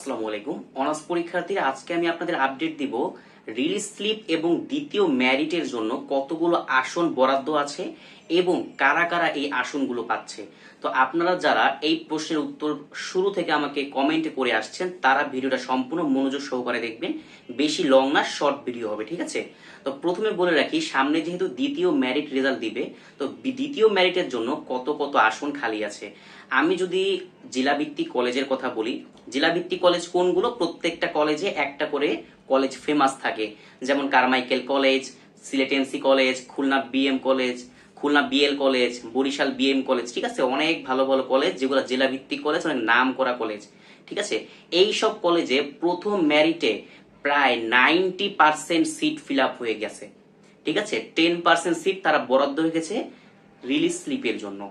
আসসালামু আলাইকুম অনার্স পরীক্ষার্থীরা, আজকে আমি আপনাদের আপডেট দিব রিলিজ স্লিপ এবং দ্বিতীয় মেরিটের জন্য কতগুলো আসন বরাদ্দ আছে এবং কারা কারা এই আসনগুলো পাচ্ছে। তো আপনারা যারা এই প্রশ্নের উত্তর শুরু থেকে আমাকে কমেন্টে করে আসছেন তারা ভিডিওটা সম্পূর্ণ মনোযোগ সহকারে দেখবেন। বেশি লং না, শর্ট ভিডিও হবে, ঠিক আছে? তো প্রথমে বলে রাখি, সামনে যেহেতু দ্বিতীয় মেরিট রেজাল্ট দিবে, তো দ্বিতীয় মেরিটের জন্য কত কত আসন খালি আছে। আমি যদি জেলাভিত্তিক কলেজের কথা বলি, জেলাভিত্তিক কলেজ কোনগুলো? প্রত্যেকটা কলেজে একটা করে কলেজ ফেমাস থাকে, যেমন Carmichael college, Sylhet MC college, Khulna BM college, Khulna BL college, Barisal BM college, ঠিক আছে? অনেক ভালো ভালো কলেজ যেগুলো জেলাভিত্তিক কলেজ, অনেক নাম করা কলেজ, ঠিক আছে? এই সব কলেজে প্রথম মেরিটে প্রায় 90% সিট ফিল আপ হয়ে গেছে, ঠিক আছে? 10% সিট তারা বরাদ্দ রেখেছে রিলিজ স্লিপের জন্য।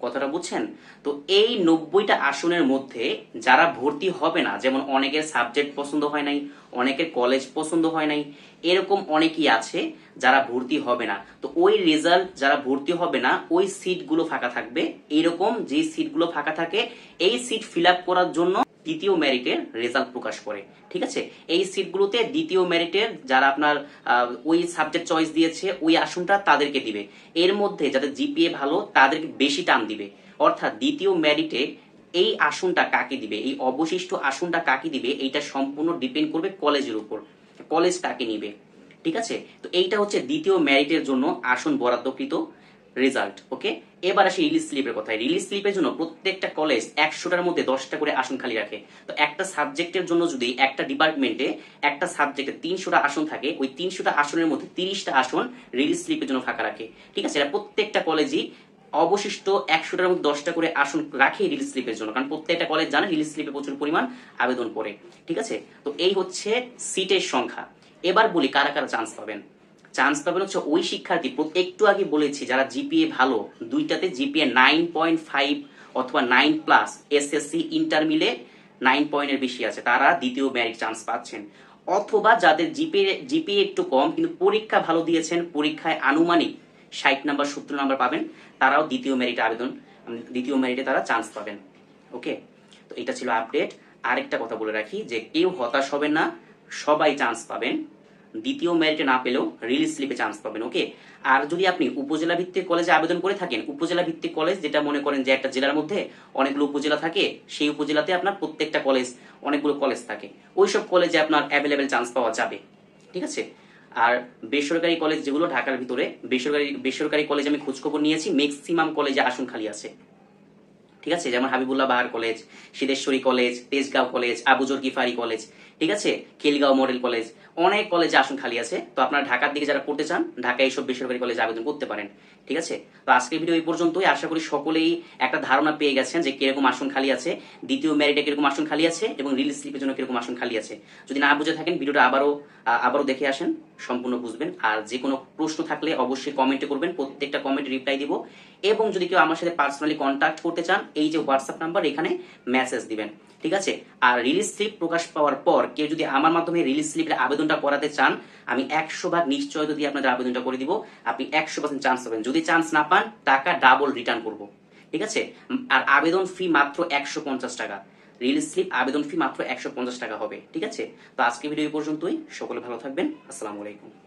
কথাটা বুঝছেন? তো এই 90টা আসনের মধ্যে যারা ভর্তি হবে না, যেমন অনেকের সাবজেক্ট পছন্দ হয় নাই, অনেকের কলেজ পছন্দ হয় নাই, এরকম অনেকেই আছে যারা ভর্তি হবে না। তো ওই রেজাল্ট যারা ভর্তি হবে না, ওই সিটগুলো ফাঁকা থাকবে। এইরকম যে সিটগুলো ফাঁকা থাকে, এই সিট ফিল আপ করার জন্য দ্বিতীয় মেরিটের রেজাল্ট প্রকাশ করে, ঠিক আছে? এই সিটগুলোতে দ্বিতীয় মেরিটের যারা আপনার ওই সাবজেক্ট চয়েস দিয়েছে ওই আসনটা তাদেরকে দিবে। এর মধ্যে যাদের জিপিএ ভালো তাদেরকে বেশি টান দিবে। অর্থাৎ দ্বিতীয় মেরিটে এই আসনটা কাকে দিবে, এই অবশিষ্ট আসনটা কাকে দিবে, এইটা সম্পূর্ণ ডিপেন্ড করবে কলেজের উপর, কলেজ কাকে নিবে, ঠিক আছে? তো এইটা হচ্ছে দ্বিতীয় মেরিটের জন্য আসন বরাদ্দকৃত রেজাল্ট। ওকে, এবার আসি রিলিজ স্লিপের কথায়। রিলিজ স্লিপের জন্য প্রত্যেকটা কলেজ 100টার মধ্যে 10টা করে আসন খালি রাখে। তো একটা সাবজেক্টের জন্য যদি একটা ডিপার্টমেন্টে একটা সাবজেক্টে 300টা আসন থাকে, ওই 300টা আসনের মধ্যে 30টা আসন রিলিজ স্লিপের জন্য ফাঁকা রাখে, ঠিক আছে? এটা প্রত্যেকটা কলেজই অবশিষ্ট 100টার মধ্যে 10টা করে আসন রাখে রিলিজ স্লিপের জন্য, কারণ প্রত্যেকটা কলেজ জানে রিলিজ স্লিপে প্রচুর পরিমাণ আবেদন পড়ে, ঠিক আছে? তো এই হচ্ছে সিটের সংখ্যা। এবার বলি কারা কারা চান্স পাবেন। চান্স পাবেন হচ্ছে ওই শিক্ষার্থী, একটু আগে বলেছি, যারা জিপিএ ভালো, দুইটাতে জিপিএ 9.5 অথবা 9+, এসএসসি ইন্টার মিলে 9 পয়েন্টের বেশি আছে, তারা দ্বিতীয় মেরিট চান্স পাচ্ছেন। অথবা যাদের জিপিএ একটু কম কিন্তু পরীক্ষা ভালো দিয়েছেন, পরীক্ষায় আনুমানিক 60 নাম্বার 70 নাম্বার পাবেন, তারাও দ্বিতীয় মেরিটে তারা চান্স পাবেন। ওকে, তো এটা ছিল আপডেট। আরেকটা কথা বলে রাখি যে কেউ হতাশ হবেন না, সবাই চান্স পাবেন। দ্বিতীয় মেরিটে না পেলেও রিলিজ স্লিপে চান্স পাবেন। ওকে, আর যদি আপনি উপজেলা ভিত্তিক কলেজে আবেদন করে থাকেন, উপজেলা ভিত্তিক কলেজ যেটা মনে করেন যে একটা জেলার মধ্যে অনেকগুলো উপজেলা থাকে, সেই উপজেলাতে আপনার প্রত্যেকটা কলেজ, অনেকগুলো কলেজ থাকে, ওইসব কলেজে আপনার অ্যাভেলেবেল চান্স পাওয়া যাবে, ঠিক আছে? আর বেসরকারি কলেজ যেগুলো ঢাকার ভিতরে, বেসরকারি কলেজ আমি খোঁজখবর নিয়েছি, ম্যাক্সিমাম কলেজে আসন খালি আছে, ঠিক আছে? যেমন Habibullah Bahar college, Siddheswari college, Tejgaon college, Abuzar Gifari college, ঠিক আছে? খিলগাঁও মডেল কলেজ, অনেক কলেজে আসন খালি আছে। তো আপনারা ঢাকার দিকে যারা পড়তে চান, ঢাকায় এইসব বেসরকারি কলেজে আবেদন করতে পারেন, ঠিক আছে? তো আজকের ভিডিও এই পর্যন্তই। আশা করি সকলেই একটা ধারণা পেয়ে গেছেন যে কিরকম আসন খালি আছে, দ্বিতীয় মেরিটে কিরকম আসন খালি আছে এবং রিলিজ স্লিপের জন্য কিরকম আসন খালি আছে। যদি না বুঝে থাকেন, ভিডিওটা আবারও দেখে আসেন, সম্পূর্ণ বুঝবেন। আর যে কোনো প্রশ্ন থাকলে অবশ্যই কমেন্টে করবেন, প্রত্যেকটা কমেন্টে রিপ্লাই দিব। এবং যদি কেউ আমার সাথে পার্সোনালি কন্ট্যাক্ট করতে চান, এই যে হোয়াটসঅ্যাপ নাম্বার, এখানে মেসেজ দিবেন, ঠিক আছে? আর রিলিজ স্লিপ প্রকাশ পাওয়ার পর কেউ যদি আমার মাধ্যমে রিলিজ স্লিপের আবেদনটা করাতে চান, আমি 100 ভাগ নিশ্চয়তা দিয়ে আপনাদের আবেদনটা করে দিব। আপনি 100% চান্স পাবেন। যদি চান্স না পান, টাকা ডাবল রিটার্ন করব, ঠিক আছে? আর আবেদন ফি মাত্র 150 টাকা। রিলিজ স্লিপ আবেদন ফি মাত্র 150 টাকা হবে, ঠিক আছে? তো আজকে ভিডিও এই পর্যন্তই। সকলে ভালো থাকবেন। আসসালামু আলাইকুম।